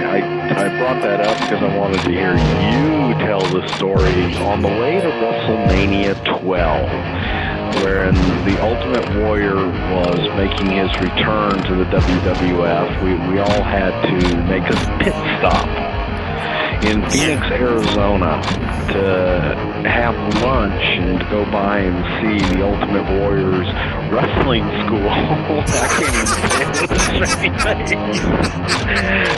I brought that up because I wanted to hear you tell the story on the way to WrestleMania 12, wherein the Ultimate Warrior was making his return to the WWF. We all had to make a pit stop in Phoenix, Arizona, to have lunch and to go by and see the Ultimate Warrior's wrestling school. I can't even say anything.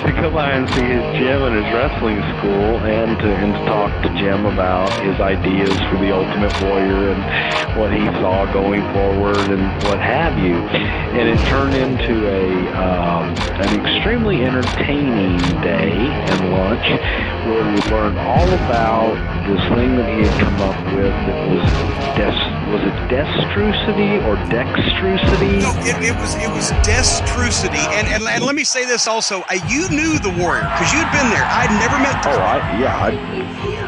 To go by and see his gym and his wrestling school, and to talk to Jim about his ideas for the Ultimate Warrior and what he saw going forward and what have you. And it turned into an extremely entertaining day and lunch, where we learned all about this thing that he had come up with that was it destrucity or dextrosity? No, it was destrucity. And let me say this also. You knew the Warrior because you'd been there. I'd never met him.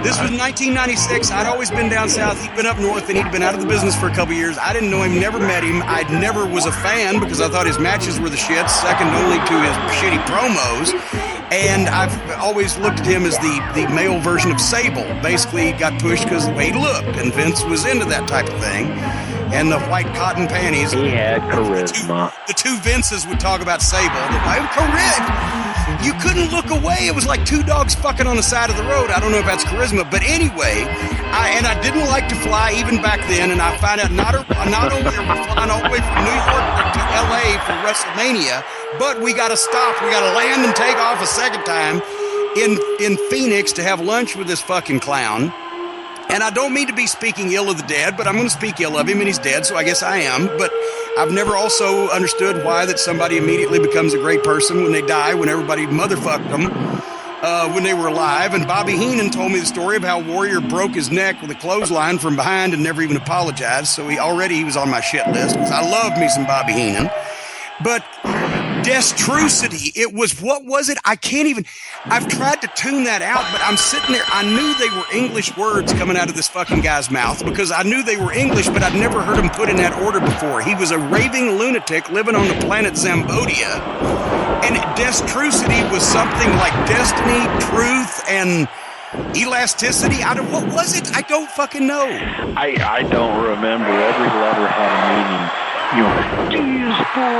This was 1996. I'd always been down south. He'd been up north, and he'd been out of the business for a couple years. I didn't know him, never met him. I never was a fan because I thought his matches were the shit, second only to his shitty promos. And I've always looked at him as the male version of Sable. Basically, he got pushed because of the way he looked, and Vince was into that type of thing. And the white cotton panties. He had charisma. The two Vinces would talk about Sable. Charisma. You couldn't look away. It was like two dogs fucking on the side of the road. I don't know if that's charisma, but anyway, I didn't like to fly even back then, and I found out not only are we flying all the way from New York to LA for WrestleMania, but we got to stop. We got to land and take off a second time in Phoenix to have lunch with this fucking clown. And I don't mean to be speaking ill of the dead, but I'm going to speak ill of him, and he's dead, so I guess I am. But I've never also understood why that somebody immediately becomes a great person when they die, when everybody motherfucked them when they were alive. And Bobby Heenan told me the story of how Warrior broke his neck with a clothesline from behind and never even apologized. So he was on my shit list, because I love me some Bobby Heenan. But destrucity, what was it? I've tried to tune that out, but I'm sitting there. I knew they were English words coming out of this fucking guy's mouth, because I knew they were English, but I'd never heard him put in that order before. He was a raving lunatic living on the planet Zambodia, and destrucity was something like destiny, truth, and elasticity. What was it? I don't fucking know. I don't remember. Every letter had a meaning. D is for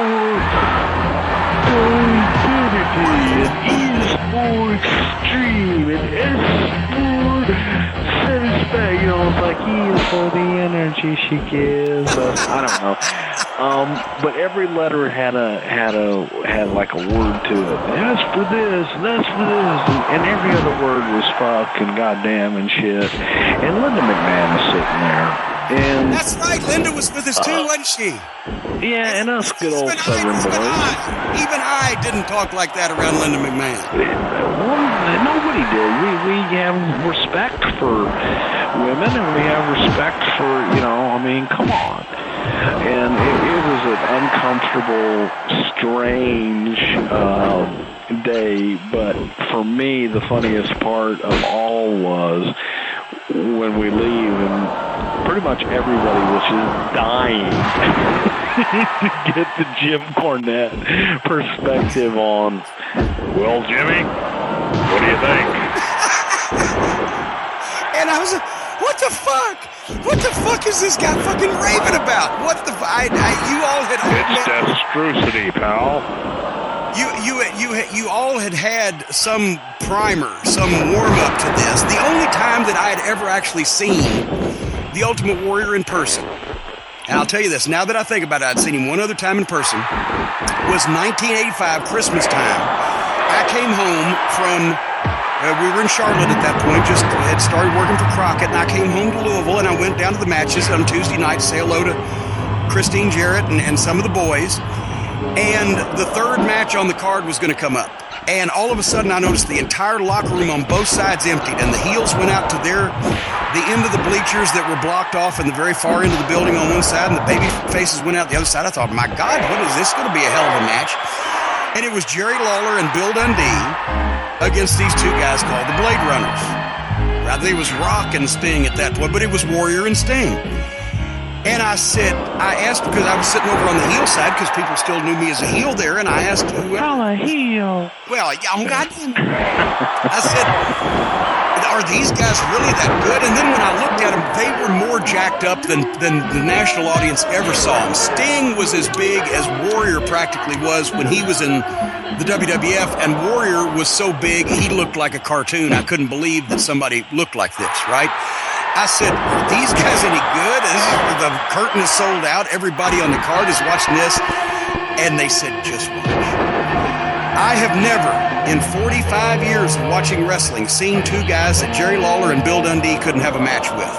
infinity, and E is for extreme, and S for satisfaction. It's like E is for the energy she gives us. I don't know. But every letter had like a word to it. That's for this, and that's for this, and every other word was fuck and goddamn and shit. And Linda McMahon was sitting there. And that's right, Linda was with us too, wasn't she? Yeah, and us good old Southern boys. Even I didn't talk like that around Linda McMahon. Well, nobody did. We have respect for women, and we have respect for, come on. And it was an uncomfortable, strange day, but for me, the funniest part of all was when we leave, and pretty much everybody was just dying to get the Jim Cornette perspective on, well, Jimmy, what do you think? And I was like, what the fuck? What the fuck is this guy fucking raving about? What the fuck? You all had... It's destrucity, pal. You all had some primer, some warm-up to this. The only time that I had ever actually seen the Ultimate Warrior in person, and I'll tell you this, now that I think about it, I'd seen him one other time in person, was 1985, Christmas time. I came home from... we were in Charlotte at that point, just had started working for Crockett, and I came home to Louisville, and I went down to the matches on Tuesday night to say hello to Christine Jarrett and some of the boys. And the third match on the card was going to come up. And all of a sudden, I noticed the entire locker room on both sides emptied, and the heels went out to the end of the bleachers that were blocked off in the very far end of the building on one side, and the baby faces went out the other side. I thought, my God, what is this going to be? A hell of a match. And it was Jerry Lawler and Bill Dundee against these two guys called the Blade Runners. Rather, it was Rock and Sting at that point, but it was Warrior and Sting. And I asked because I was sitting over on the heel side because people still knew me as a heel there, and I asked who. I'm a heel. Well, yeah, goddamn. I said, are these guys really that good? And then when I looked at them, they were more jacked up than the national audience ever saw them. Sting was as big as Warrior practically was when he was in the WWF, and Warrior was so big he looked like a cartoon. I couldn't believe that somebody looked like this, right? I said, are these guys any good? The curtain is sold out. Everybody on the card is watching this. And they said, just watch. I have never, in 45 years of watching wrestling, seen two guys that Jerry Lawler and Bill Dundee couldn't have a match with.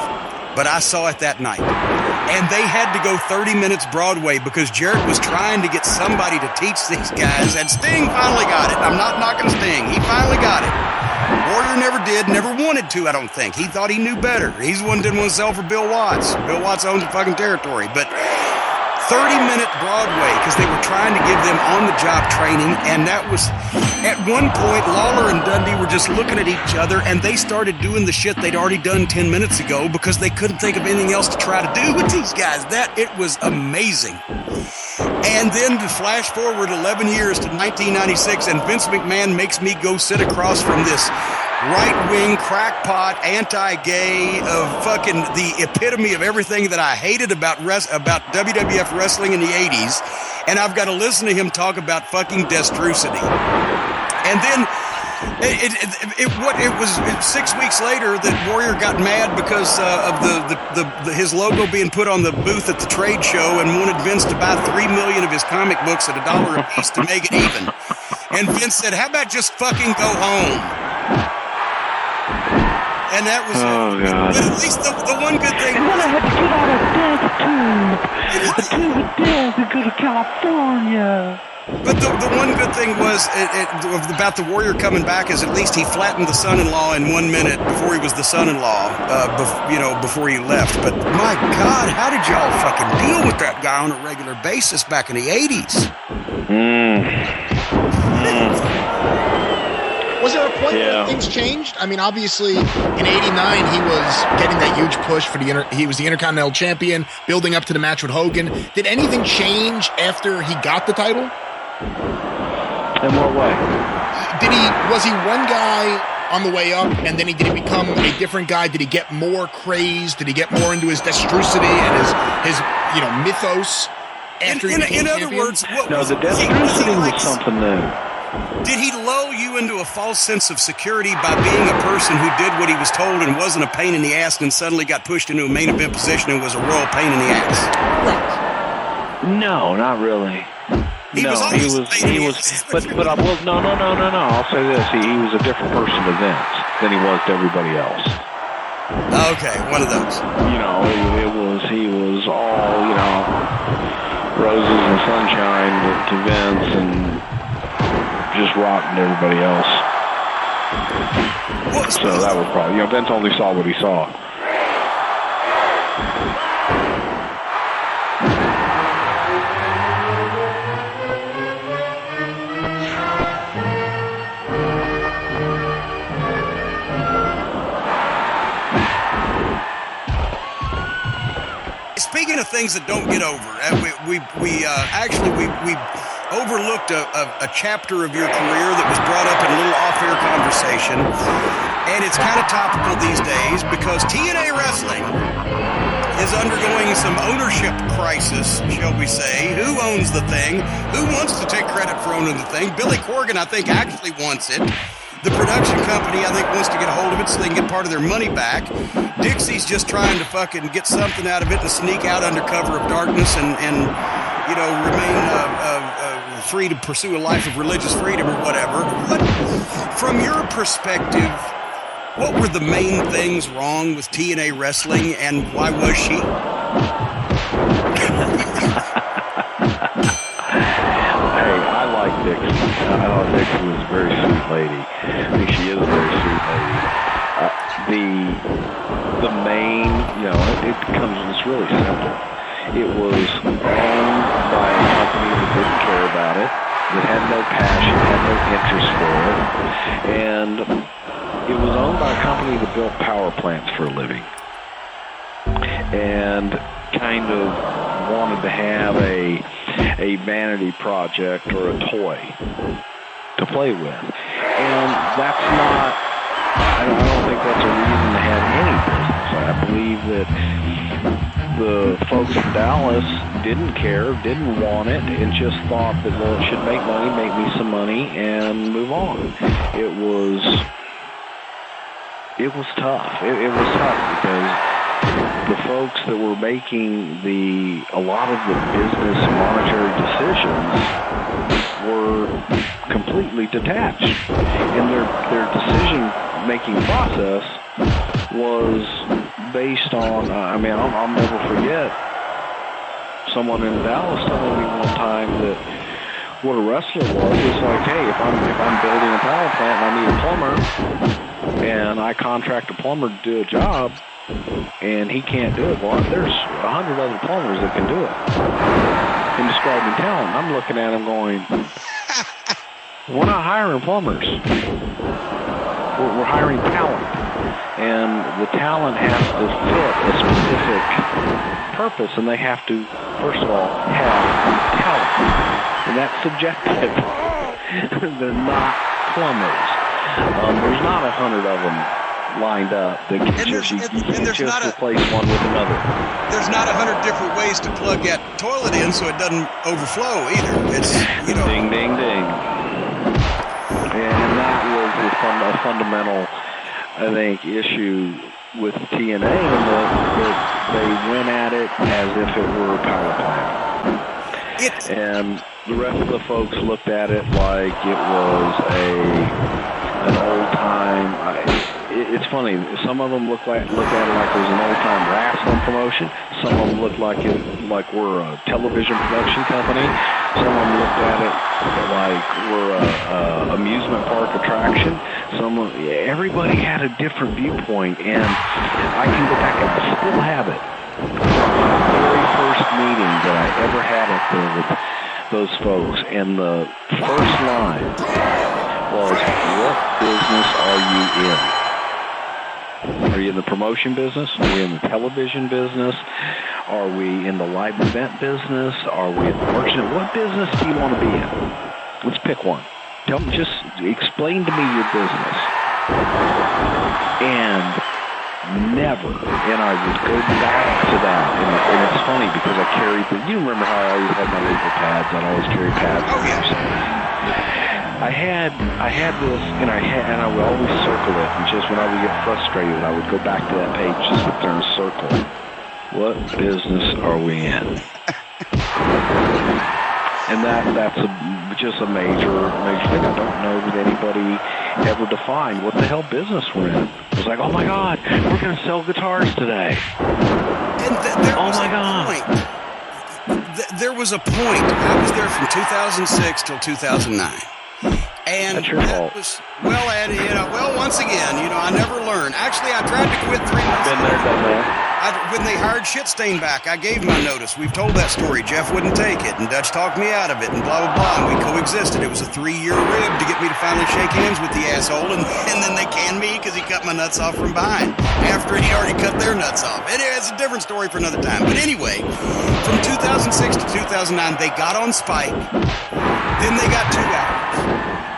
But I saw it that night. And they had to go 30 minutes Broadway because Jarrett was trying to get somebody to teach these guys. And Sting finally got it. I'm not knocking Sting. He finally got it. Warrior never did, never wanted to, I don't think. He thought he knew better. He's the one who didn't want to sell for Bill Watts. Bill Watts owns the fucking territory. But 30-minute Broadway, because they were trying to give them on-the-job training, and that was, at one point, Lawler and Dundee were just looking at each other, and they started doing the shit they'd already done 10 minutes ago because they couldn't think of anything else to try to do with these guys. It was amazing. And then to flash forward 11 years to 1996, and Vince McMahon makes me go sit across from this right-wing crackpot, anti-gay, of fucking the epitome of everything that I hated about WWF wrestling in the 80s, and I've got to listen to him talk about fucking destrucity. And then it was 6 weeks later that Warrior got mad because of his logo being put on the booth at the trade show and wanted Vince to buy 3 million of his comic books at $1 a piece to make it even. And Vince said, "How about just fucking go home?" And that was God. But at least the one good thing. And then I had to get out of dance to the dance and go to California. But the one good thing was about the Warrior coming back is at least he flattened the son-in-law in 1 minute before he was the son-in-law, before he left. But my God, how did y'all fucking deal with that guy on a regular basis back in the 80s? Was there a point where things changed? I mean, obviously, in '89, he was getting that huge push for he was the Intercontinental Champion, building up to the match with Hogan. Did anything change after he got the title? In what way? Was he one guy on the way up, and then did he become a different guy? Did he get more craze? Did he get more into his destrucity and his mythos after he became champion? In other words, the destrucity was something new. Did he lull you into a false sense of security by being a person who did what he was told and wasn't a pain in the ass and suddenly got pushed into a main event position and was a royal pain in the ass? Right. No, not really. But I will. No. I'll say this: he was a different person to Vince than he was to everybody else. Okay, one of those. He was all roses and sunshine to Vince and just rotten everybody else. So that was probably, Vince only saw what he saw. Speaking of things that don't get over, we overlooked a chapter of your career that was brought up in a little off-air conversation, and it's kind of topical these days because TNA Wrestling is undergoing some ownership crisis, shall we say. Who owns the thing? Who wants to take credit for owning the thing? Billy Corgan, I think, actually wants it. The production company, I think, wants to get a hold of it so they can get part of their money back. Dixie's just trying to fucking get something out of it and sneak out under cover of darkness and remain free to pursue a life of religious freedom or whatever. From your perspective, what were the main things wrong with TNA Wrestling, and why was she? Hey, I like Dixie. I thought Dixie was a very sweet lady. I think she is a very sweet lady. The main, it becomes, it's really simple. It was owned by a company that didn't care about it, that had no passion, had no interest for it, and it was owned by a company that built power plants for a living. And kind of wanted to have a vanity project or a toy to play with. And that's not, I don't think that's a reason to have any business. I believe that the folks in Dallas didn't care, didn't want it, and just thought that, well, it should make money, make me some money, and move on. It was tough. It was tough because the folks that were making a lot of the business monetary decisions were completely detached, and their decision-making process was based on, I'll never forget someone in Dallas telling me one time that what a wrestler was. It's like, hey, if I'm building a power plant and I need a plumber, and I contract a plumber to do a job, and he can't do it, well, there's 100 other plumbers that can do it. In describing talent, I'm looking at him going, we're not hiring plumbers. We're hiring talent. And the talent has to fit a specific purpose, and they have to, first of all, have talent. And that's subjective. They're not plumbers. There's not 100 of them lined up. They can just replace one with another. There's not 100 different ways to plug that toilet in so it doesn't overflow either. It's, ding, ding, ding. And that was a fundamental, I think, issue with TNA, and that they went at it as if it were a power plant. And the rest of the folks looked at it like it was an old-time... It's funny. Some of them look at it like it was an old-time wrestling promotion. Some of them look like we're a television production company. Some of them looked at it like we're a amusement park attraction. Everybody had a different viewpoint, and I can go back and I still have it. The very first meeting that I ever had up there with those folks, and the first line was, "What business are you in? Are you in the promotion business? Are we in the television business? Are we in the live event business? Are we in the merchant? What business do you want to be in? Let's pick one. Just explain to me your business." And never, and I would go back to that, and it's funny because I carried you remember how I always had my legal pads? I'd always carry pads. Oh, yes. I had this, and I would always circle it, and just when I would get frustrated, I would go back to that page, just sit there and circle. What business are we in? And that's just a major thing. I don't know that anybody ever defined what the hell business we're in. It was like, oh my God, we're going to sell guitars today. And there was a point. I was there from 2006 till 2009. And that's your fault. Once again, I never learned. Actually, I tried to quit 3 months ago. Been there, done that. When they hired Shitstain back, I gave my notice. We've told that story. Jeff wouldn't take it, and Dutch talked me out of it, and blah, blah, blah, and we coexisted. It was a 3-year rib to get me to finally shake hands with the asshole, and then they canned me because he cut my nuts off from behind after he already cut their nuts off. It's a different story for another time. But anyway, from 2006 to 2009, they got on Spike. Then they got 2 hours.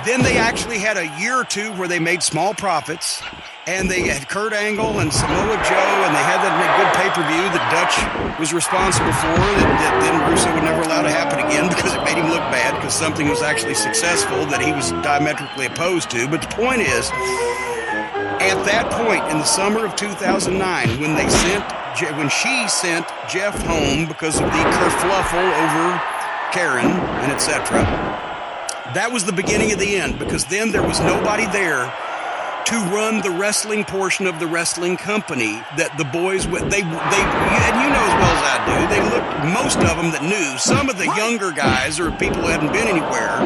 Then they actually had a year or two where they made small profits, and they had Kurt Angle and Samoa Joe, and they had that good pay-per-view that Dutch was responsible for, that then Russo would never allow to happen again because it made him look bad because something was actually successful that he was diametrically opposed to. But the point is, at that point in the summer of 2009, when she sent Jeff home because of the kerfluffle over Karen and etc., that was the beginning of the end, because then there was nobody there to run the wrestling portion of the wrestling company that the boys and you know as well as I do, they looked, most of them that knew, some of the younger guys or people who hadn't been anywhere,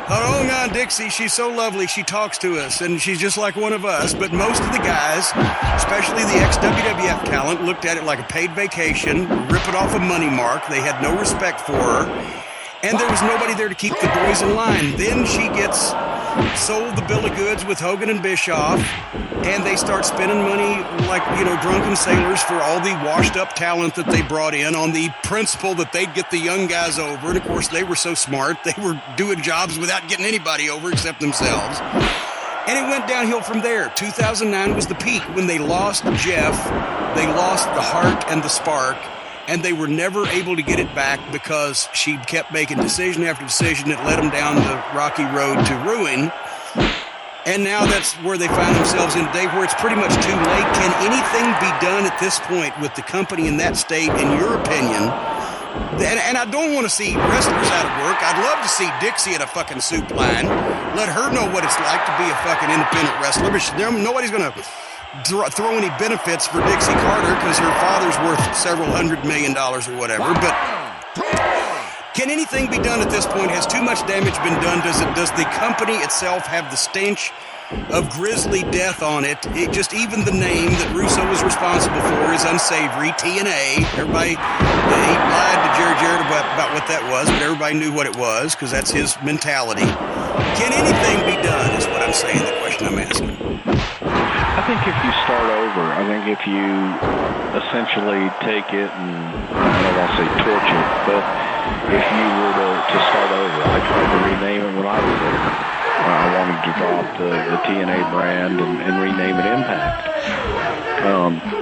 thought, oh God, Dixie, she's so lovely, she talks to us, and she's just like one of us. But most of the guys, especially the ex-WWF talent, looked at it like a paid vacation, rip it off a money mark. They had no respect for her. And there was nobody there to keep the boys in line. Then she gets sold the bill of goods with Hogan and Bischoff, and they start spending money like, drunken sailors for all the washed up talent that they brought in on the principle that they'd get the young guys over. And of course, they were so smart, they were doing jobs without getting anybody over except themselves. And it went downhill from there. 2009 was the peak when they lost Jeff, they lost the heart and the spark, and they were never able to get it back because she kept making decision after decision that led them down the rocky road to ruin. And now that's where they find themselves in today, where it's pretty much too late. Can anything be done at this point with the company in that state, in your opinion? And I don't want to see wrestlers out of work. I'd love to see Dixie at a fucking soup line. Let her know what it's like to be a fucking independent wrestler. But nobody's going to throw any benefits for Dixie Carter because her father's worth several $100 million or whatever. But can anything be done at this point? Has too much damage been done? Does the company itself have the stench of grisly death on it? Just even the name that Russo was responsible for is unsavory. TNA. Everybody, he lied to Jerry Jarrett about what that was, but everybody knew what it was because that's his mentality. Can anything be done is what I'm saying, the question I'm asking. I think if you start over, I think if you essentially take it and, I don't want to say torch it, but if you were to start over, I tried to rename it when I was there. I wanted to drop the TNA brand and rename it Impact.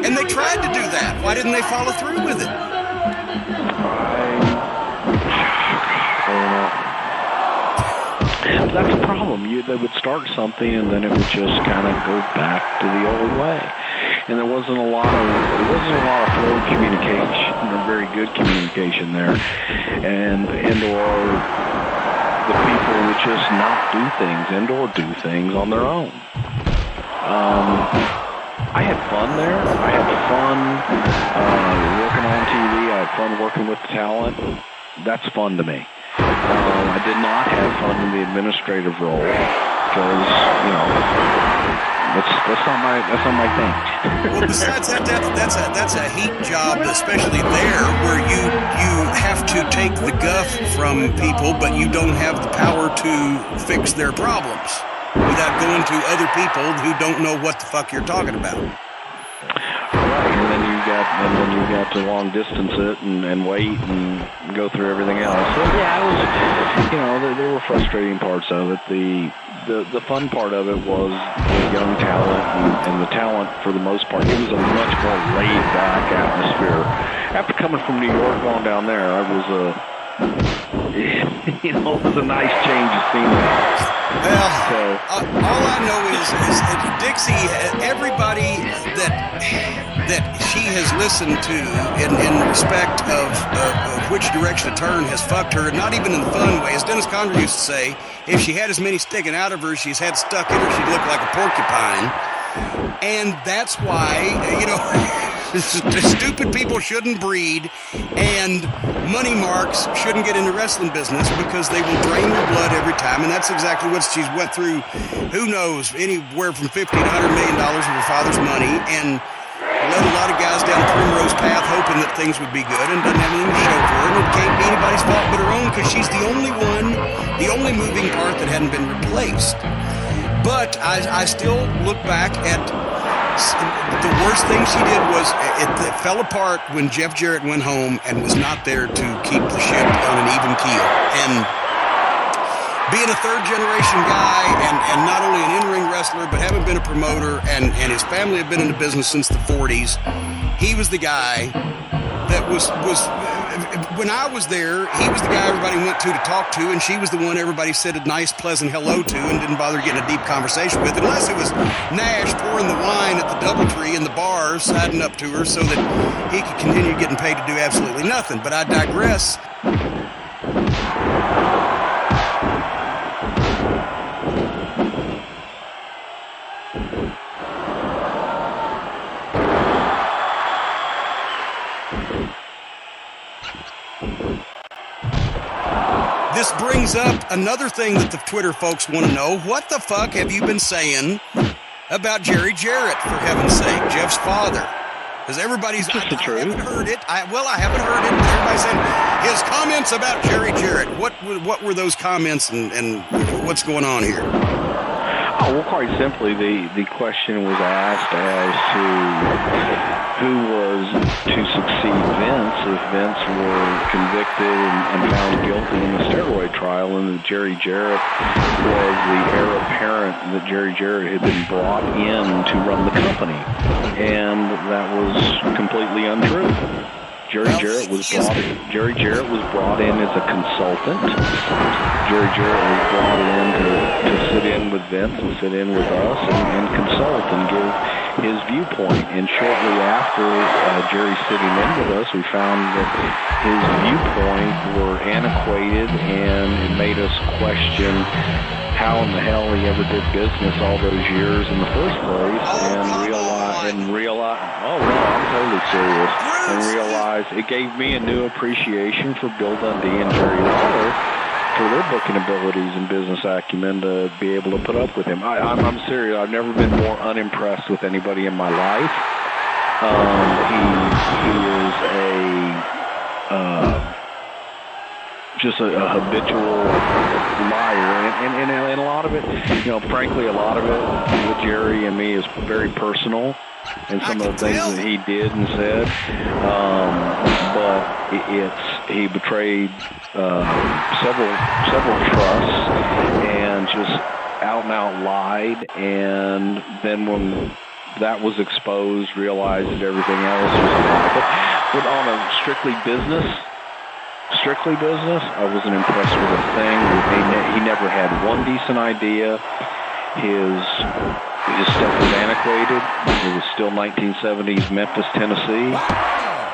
And they tried to do that. Why didn't they follow through with it? I don't know. That's the problem. They would start something and then it would just kind of go back to the old way. And there wasn't a lot of flow of communication, or very good communication there, and/or the people would just not do things and/or do things on their own. I had fun there. I had fun working on TV. I had fun working with talent. That's fun to me. I did not have fun in the administrative role because, that's not my thing. Well, besides that's a heat job, especially there, where you have to take the guff from people, but you don't have the power to fix their problems without going to other people who don't know what the fuck you're talking about. Right, and then you got to long distance it and wait and go through everything else. So yeah, it was, there were frustrating parts of it. The fun part of it was the young talent and the talent for the most part. It was a much more laid back atmosphere. After coming from New York, going down there, I was it was a nice change of scenery. Well, all I know is Dixie, everybody that she has listened to in respect of which direction to turn has fucked her, not even in the fun way. As Dennis Conner used to say, if she had as many sticking out of her as she's had stuck in her, she'd look like a porcupine. And that's why, stupid people shouldn't breed, and money marks shouldn't get in the wrestling business because they will drain your blood every time. And that's exactly what she's went through. Who knows, anywhere from $50 to $100 million of her father's money, and led a lot of guys down the primrose path hoping that things would be good, and doesn't have anything to show for it. And it can't be anybody's fault but her own, because she's the only moving part that hadn't been replaced. But I still look back at the worst thing she did was it fell apart when Jeff Jarrett went home and was not there to keep the ship on an even keel. And being a third-generation guy and not only an in-ring wrestler, but having been a promoter, and his family had been in the business since the 40s, he was the guy that was when I was there, he was the guy everybody went to talk to, and she was the one everybody said a nice, pleasant hello to and didn't bother getting a deep conversation with, unless it was Nash pouring the wine at the DoubleTree in the bar, siding up to her so that he could continue getting paid to do absolutely nothing. But I digress. This brings up another thing that the Twitter folks want to know. What the fuck have you been saying about Jerry Jarrett, for heaven's sake, Jeff's father? Because everybody's, I the truth. haven't heard it. I haven't heard it. Everybody's saying his comments about Jerry Jarrett. What were those comments and what's going on here? Oh, well, quite simply, the question was asked as to who was to succeed Vince if Vince were convicted and found guilty in the steroid trial, and that Jerry Jarrett was the heir apparent that Jerry Jarrett had been brought in to run the company, and that was completely untrue. Jerry Jarrett was brought in as a consultant. Jerry Jarrett was brought in to sit in with Vince and sit in with us and consult and give his viewpoint. And shortly after Jerry sitting in with us, we found that his viewpoint were antiquated, and it made us question how in the hell he ever did business all those years in the first place, and realize, oh no, I'm totally serious, and realize it gave me a new appreciation for Bill Dundee and Jerry Lawler for their booking abilities and business acumen to be able to put up with him. I'm serious. I've never been more unimpressed with anybody in my life. He is just a habitual liar, and a lot of it, frankly, a lot of it with Jerry and me is very personal, and some of the things that he did and said, but he betrayed several trusts and just out and out lied, and then when that was exposed, realized that everything else was a lie. But on a strictly business, I wasn't impressed with a thing. He never had one decent idea. His stuff was antiquated. It was still 1970s Memphis, Tennessee.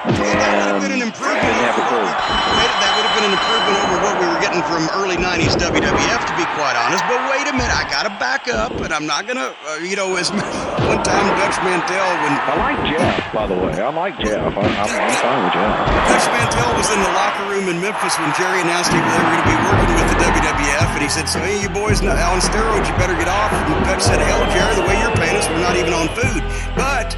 That would have been an improvement. That would have been an improvement over what we were getting from early 90s WWF, to be quite honest. But wait a minute, I got to back up, and I'm not going to, as one time Dutch Mantell, I like Jeff, by the way. I like Jeff. I'm fine with Jeff. Dutch Mantell was in the locker room in Memphis when Jerry announced they were going to be working with the WWF, and he said, so, hey, you boys on steroids, you better get off. And Dutch said, hell, Jerry, the way you're paying us, we're not even on food. But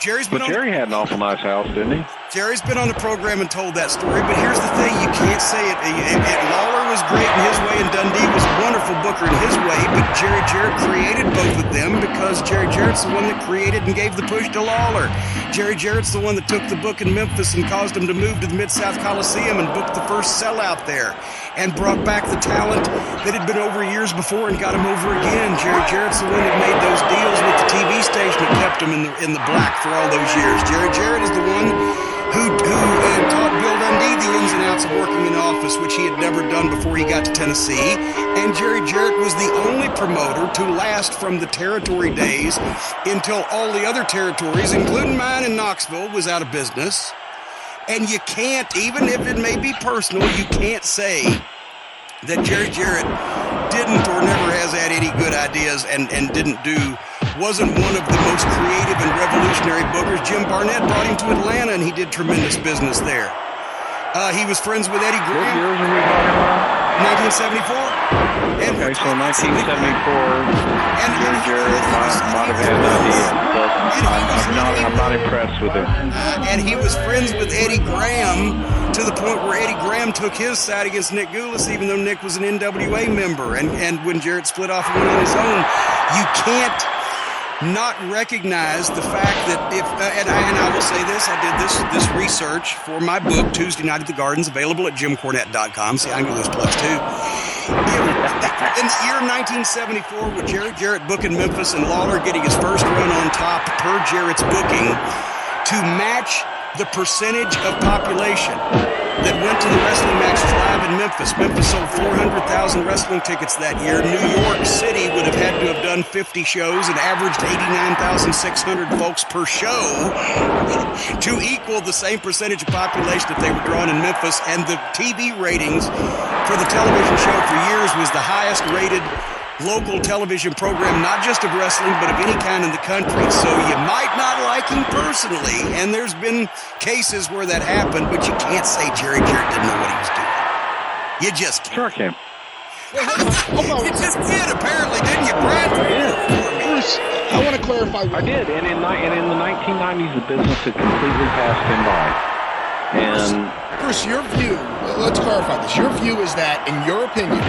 Jerry had an awful nice house, didn't he? Jerry's been on the program and told that story, but here's the thing, you can't say it. Lawler was great in his way, and Dundee was a wonderful booker in his way, but Jerry Jarrett created both of them because Jerry Jarrett's the one that created and gave the push to Lawler. Jerry Jarrett's the one that took the book in Memphis and caused him to move to the Mid-South Coliseum and booked the first sellout there and brought back the talent that had been over years before and got him over again. Jerry Jarrett's the one that made those deals with the TV station that kept him in the black for all those years. Jerry Jarrett is the one who taught Bill Dundee the ins and outs of working in office, which he had never done before he got to Tennessee. And Jerry Jarrett was the only promoter to last from the territory days until all the other territories, including mine in Knoxville, was out of business. And you can't, even if it may be personal, you can't say that Jerry Jarrett didn't or never has had any good ideas and wasn't one of the most creative and revolutionary bookers. Jim Barnett brought him to Atlanta, and he did tremendous business there. He was friends with Eddie Graham. What years are we talking about? 1974. Okay, so 1974, Jerry Jarrett might have had an idea, but I'm not impressed with him. And he was friends with Eddie Graham to the point where Eddie Graham took his side against Nick Goulas, even though Nick was an NWA member. And when Jarrett split off and went on his own, you can't not recognize the fact that and I will say this, I did this research for my book, Tuesday Night at the Gardens, available at jimcornette.com. See, I can do those plugs too. In the year 1974, with Jerry Jarrett booking Memphis and Lawler getting his first run on top per Jarrett's booking, to match the percentage of population that went to the wrestling matches live in Memphis. Memphis sold 400,000 wrestling tickets that year. New York City would have had to have done 50 shows and averaged 89,600 folks per show to equal the same percentage of population that they were drawing in Memphis. And the TV ratings for the television show for years was the highest rated local television program, not just of wrestling, but of any kind in the country. So you might not like him personally, and there's been cases where that happened, but you can't say Jerry Jarrett didn't know what he was doing. You just can't. Sure can. You just did, apparently, didn't you, Brad? Bruce, I want to clarify clarify. I did, and in the 1990s, the business had completely passed him by. And Bruce, your view, let's clarify this. Your view is that, in your opinion,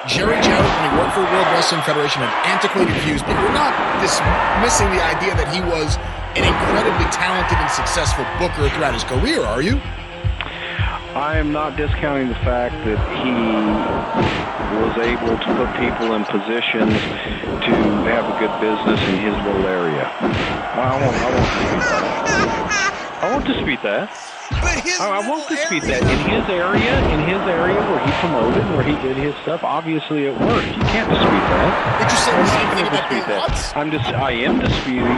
Jerry Jarrett, when he worked for the World Wrestling Federation, had antiquated views, but you're not dismissing the idea that he was an incredibly talented and successful booker throughout his career, are you? I am not discounting the fact that he was able to put people in positions to have a good business in his little area. I won't dispute that. But I won't dispute that. In his area where he promoted, where he did his stuff, obviously it worked. You can't dispute that. But you're saying the same thing about dispute Bill that. Watts. I am disputing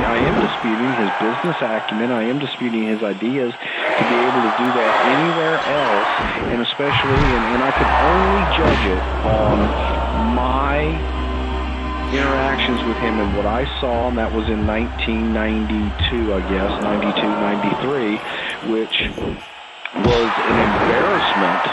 his business acumen. I am disputing his ideas to be able to do that anywhere else, and especially, and I can only judge it on my interactions with him and what I saw, and that was in 1992, I guess, 92, 93, which was an embarrassment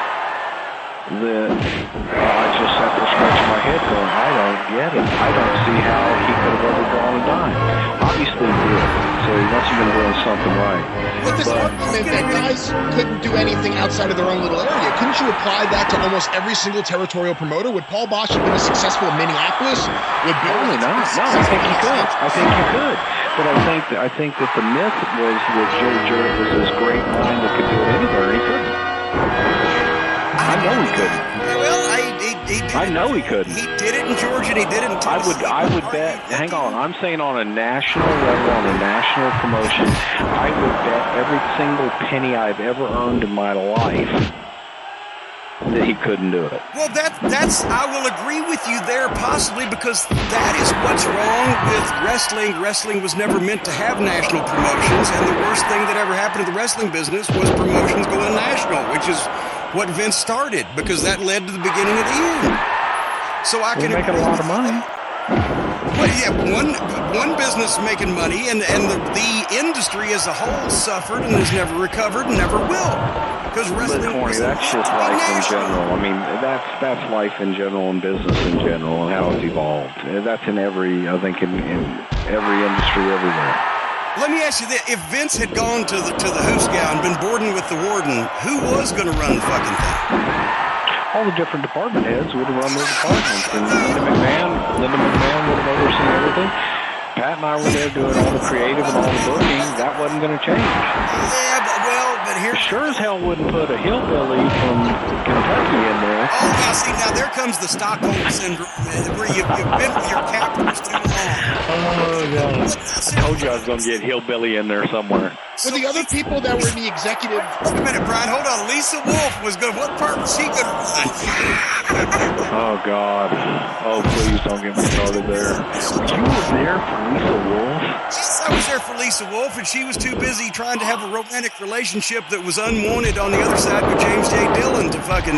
that I just sat there scratching my head going, I don't get it. I don't see how he could have ever drawn a dime. Obviously he did, so he must have been doing something right. But this argument that guys couldn't do anything outside of their own little area, couldn't you apply that to almost every single territorial promoter? Would Paul Bosch have been as successful in Minneapolis? Would Bill Probably not. No, I think he could. I think he could. But I think that the myth was that Jerry Jarrett was this great mind that could do it anywhere, and he couldn't. I know he couldn't. Well, he did I know he couldn't. He did it in Georgia, and he did it in Tennessee. I would bet. Hang on, I'm saying on a national level, on a national promotion, I would bet every single penny I've ever earned in my life that he couldn't do it. Well, that's I will agree with you there, possibly, because that is what's wrong with wrestling. Wrestling was never meant to have national promotions, and the worst thing that ever happened to the wrestling business was promotions going national, which is what Vince started, because that led to the beginning of the end. So I can making a lot of money. Well, yeah, one business making money, and the industry as a whole suffered and has never recovered and never will. Because wrestling, Corny, that's just life in general. I mean, that's life in general and business in general and how it's evolved. That's in every, I think, in every industry everywhere. Let me ask you this: if Vince had gone to the Hoosgow and been boarding with the warden, who was going to run the fucking thing? All the different department heads would have run their departments, and Linda McMahon would have overseen everything. Pat and I were there doing all the creative and all the booking. That wasn't going to change. Yeah, but here, Sure as hell wouldn't put a hillbilly from Kentucky in there. Oh, now there comes the Stockholm syndrome, where you've been with your captors too long. Oh, God. I told you I was going to get hillbilly in there somewhere. Were the other people that were in the executive... Wait a minute, Brian, hold on. Lisa Wolf was good. What part was she going to run? Oh, God. Oh, please don't get me started there. You were there for Lisa Wolf? I was there for Lisa Wolf, and she was too busy trying to have a romantic relationship that was unwanted on the other side with James J. Dillon to fucking...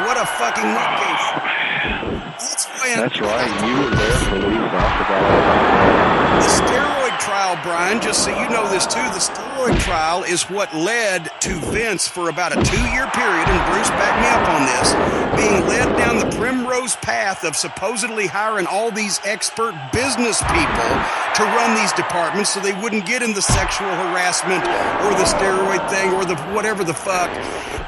What a fucking nutcase. That's right. You were there for Lisa. I forgot all about that. The steroid trial, Brian, just so you know this too, the steroid trial is what led to Vince for about a 2-year period, and Bruce backed me up on this, being led down the primrose path of supposedly hiring all these expert business people to run these departments so they wouldn't get in the sexual harassment or the steroid thing or the whatever the fuck.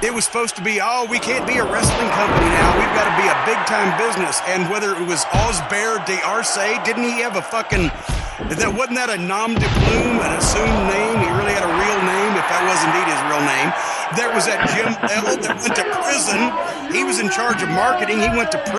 It was supposed to be, we can't be a wrestling company now. We've got to be a big-time business. And whether it was Osbear d'Arce, didn't he have a fucking... Wasn't that a nom de plume, an assumed name? He really had a real name, if that was indeed his real name. There was that Jim Bell that went to prison. He was in charge of marketing. He went to prison.